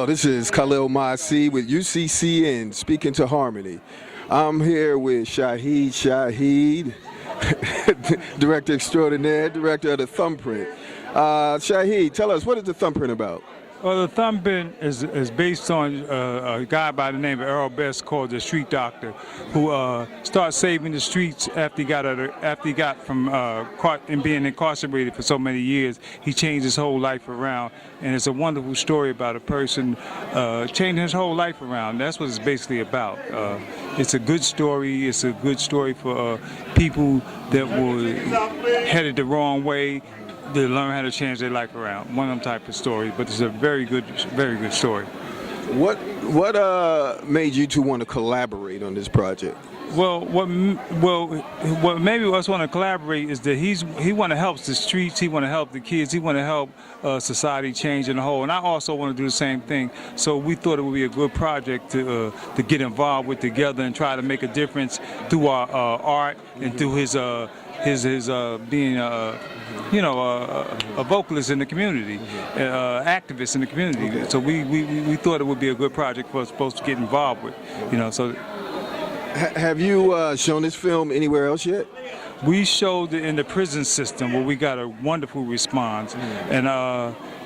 Hello, this is Khalil Maasi with UCCN, Speaking to Harmony. I'm here with Shahid, Director Extraordinaire, Director of the Thumbprint. Shahid, tell us, what is the Thumbprint about? Well, the Thumbprint is based on a guy by the name of Earl Best called the Street Doctor, who started saving the streets after he got from caught and being incarcerated for so many years. He changed his whole life around, and it's a wonderful story about a person changing his whole life around. That's what it's basically about. It's a good story. It's a good story for people that were headed the wrong way. They learn how to change their life around. One of them type of stories, but it's a very good story. What made you two want to collaborate on this project? Well, what maybe us want to collaborate is that he want to help the streets, he want to help the kids, he want to help society change in the whole, and I also want to do the same thing. So we thought it would be a good project to get involved with together and try to make a difference through our art and through his being a vocalist in the community, activist in the community. Okay. So we thought it would be a good project for us supposed to get involved with, So. Have you shown this film anywhere else yet? We showed it in the prison system where we got a wonderful response, and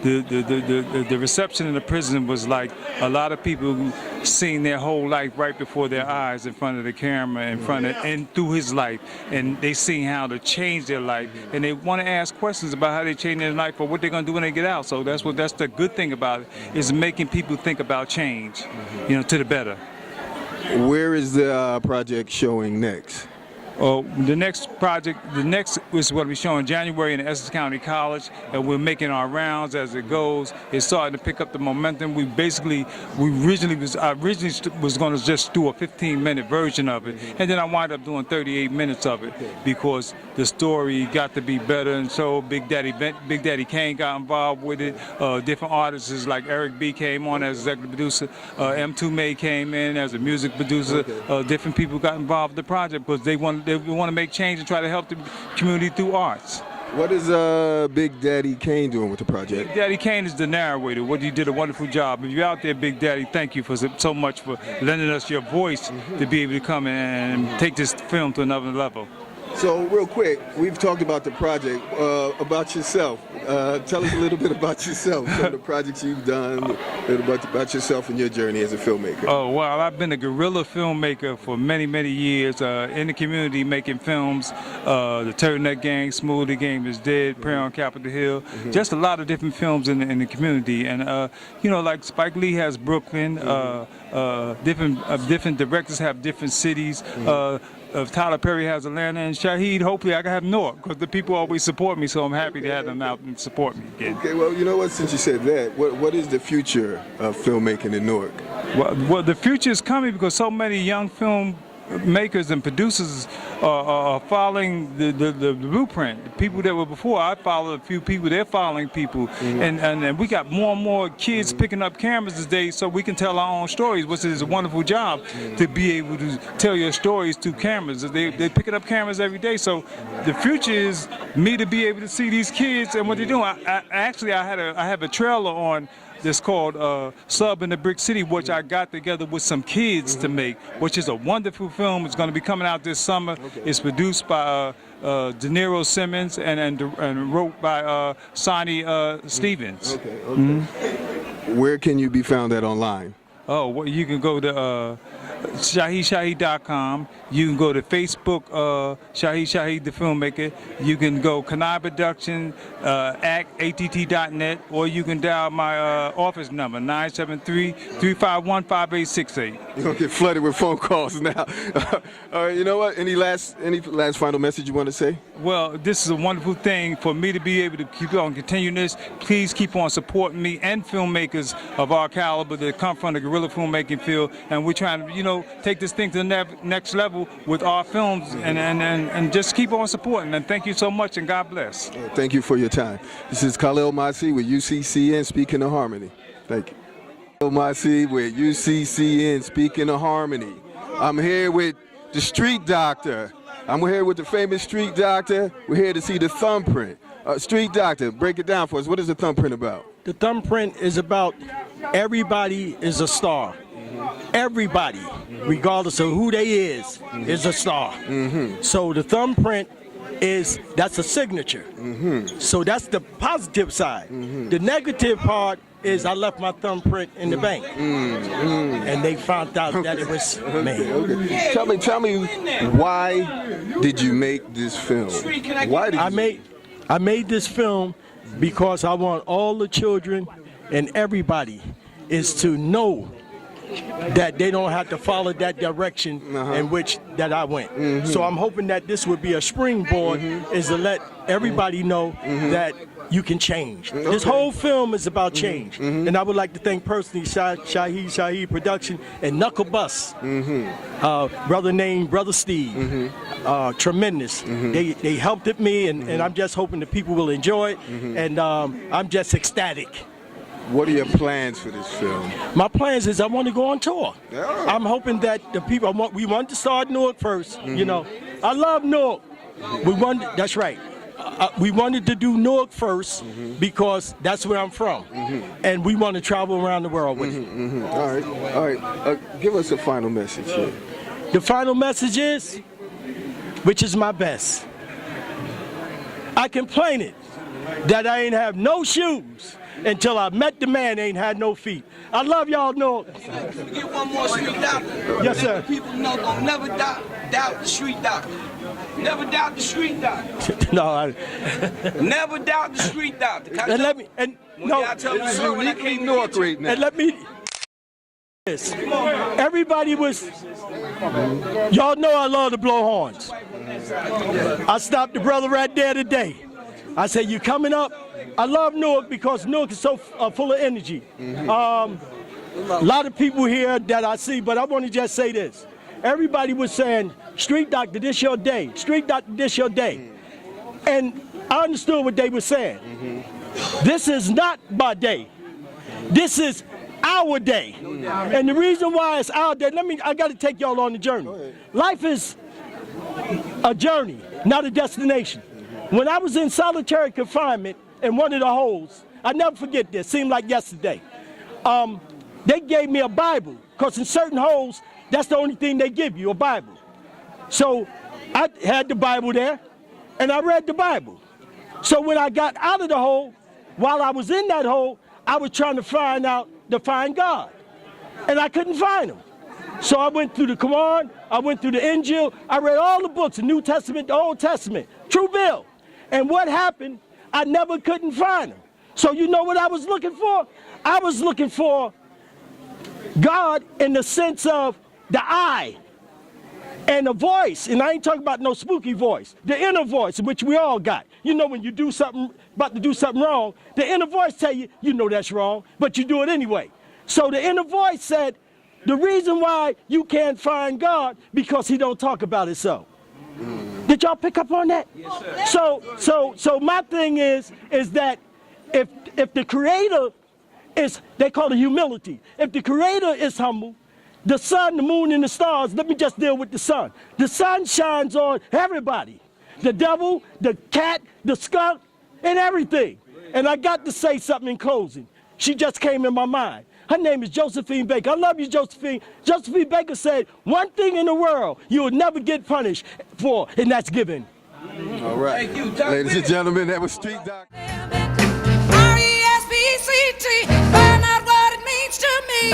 the reception in the prison was like a lot of people who seen their whole life right before their eyes in front of the camera, and through his life, and they seen how to change their life, and they want to ask questions about how they change their life or what they're going to do when they get out. So that's the good thing about it, is making people think about change, to the better. Where is the project showing next? The next is going to be showing in January in Essex County College, and we're making our rounds as it goes. It's starting to pick up the momentum. I originally was going to just do a 15-minute version of it, and then I wound up doing 38 minutes of it because the story got to be better, and so Big Daddy Kane got involved with it. Different artists like Eric B came on as executive producer. M2 May came in as a music producer. Different people got involved with the project because they want to make change and try to help the community through arts. What is Big Daddy Kane doing with the project? Big Daddy Kane is the narrator. You did a wonderful job. If you're out there, Big Daddy, thank you so much for lending us your voice to be able to come and take this film to another level. So real quick, we've talked about the project, about yourself. Tell us a little bit about yourself, some of the projects you've done, a little bit about yourself and your journey as a filmmaker. Oh, well, I've been a guerrilla filmmaker for many, many years in the community making films. The Turtleneck Gang, Smoothie Game is Dead, Prayer on Capitol Hill, just a lot of different films in the community. And, like Spike Lee has Brooklyn, different directors have different cities. Tyler Perry has Atlanta, and Shahid, hopefully I can have Newark, because the people always support me, so I'm happy to have them out and support me again. Okay, well, you know what, since you said that, what is the future of filmmaking in Newark? Well, the future is coming because so many young filmmakers and producers are following the blueprint. The people that were before, I followed a few people, they're following people. And we got more and more kids picking up cameras these days so we can tell our own stories, which is a wonderful job to be able to tell your stories through cameras. They're picking up cameras every day, so the future is me to be able to see these kids and what they're doing. I have a trailer on that's called Sub in the Brick City, which I got together with some kids to make, which is a wonderful film. It's going to be coming out this summer. It's produced by De Niro Simmons and wrote by Sonny Stevens. Where can you be found at online? Oh, well, you can go to ShahidShahid.com. You can go to Facebook, Shahid the Filmmaker. You can go Kanai Production, att.net, or you can dial my office number, 973-351-5868. You're going to get flooded with phone calls now. All right, you know what? Any last final message you want to say? Well, this is a wonderful thing for me to be able to keep on continuing this. Please keep on supporting me and filmmakers of our caliber that come from the guerrilla filmmaking field, and we're trying to, take this thing to the next level with our films, and just keep on supporting. And thank you so much, and God bless. Thank you for your time. This is Khalil Maasi with UCCN, Speaking of Harmony. Thank you. Khalil Maasi with UCCN, Speaking of Harmony. I'm here with the Street Doctor, I'm here with the famous street doctor. We're here to see the thumbprint. Street doctor, break it down for us. What is the thumbprint about? The thumbprint is about everybody is a star. Everybody, regardless of who they is a star. So the thumbprint that's a signature. So that's the positive side. The negative part is I left my thumbprint in the bank, and they found out that it was me. Okay. Tell me, why did you make this film? Why did I made this film because I want all the children and everybody is to know that they don't have to follow that direction in which that I went. So I'm hoping that this would be a springboard is to let everybody know that you can change. This whole film is about change. And I would like to thank personally Shaheed Production and Knuckle Bus, brother named Brother Steve. Tremendous. They helped me, and I'm just hoping the people will enjoy it. And I'm just ecstatic. What are your plans for this film? My plans is I want to go on tour. Yeah. I'm hoping that the people, we want to start Newark first, you know. I love Newark. That's right. We wanted to do Newark first because that's where I'm from. And we want to travel around the world with it. All right. Give us a final message here. The final message is, which is my best. I complained that I ain't have no shoes until I met the man ain't had no feet. I love y'all, Newark. Get one more street doctor. Yes, sir. People know don't never doubt the street doctor. Never doubt the street doctor. No, Never doubt the street doctor. and let me, and no, I tell you so when I came to Newark get you, right now. and let me, this. Everybody was, y'all know I love to blow horns. I stopped the brother right there today. I said, you coming up? I love Newark because Newark is so full of energy. A lot of people here that I see, but I want to just say this. Everybody was saying, street doctor, this your day. Street doctor, this your day. And I understood what they were saying. This is not my day. This is our day. And the reason why it's our day, I got to take y'all on the journey. Life is a journey, not a destination. When I was in solitary confinement in one of the holes, I never forget this, seemed like yesterday. They gave me a Bible, because in certain holes, that's the only thing they give you, a Bible. So I had the Bible there, and I read the Bible. So when I got out of the hole, while I was in that hole, I was trying to find God. And I couldn't find him. So I went through the Quran, I went through the Injil, I read all the books, the New Testament, the Old Testament, True Bill. And what happened, I never couldn't find him. So you know what I was looking for? I was looking for God in the sense of the eye and the voice. And I ain't talking about no spooky voice. The inner voice, which we all got. You know when you do something, about to do something wrong, the inner voice tell you, you know that's wrong, but you do it anyway. So the inner voice said, the reason why you can't find God, because he don't talk about it so. Did y'all pick up on that? Yes, sir. So my thing is that if the creator is, they call it humility. If the creator is humble, the sun, the moon, and the stars, let me just deal with the sun. The sun shines on everybody. The devil, the cat, the skunk, and everything. And I got to say something in closing. She just came in my mind. Her name is Josephine Baker. I love you, Josephine. Josephine Baker said, one thing in the world you will never get punished for, and that's giving. All right. Thank you. Ladies and gentlemen, that was Street Doc. R-E-S-P-C-T, find out what it means to me.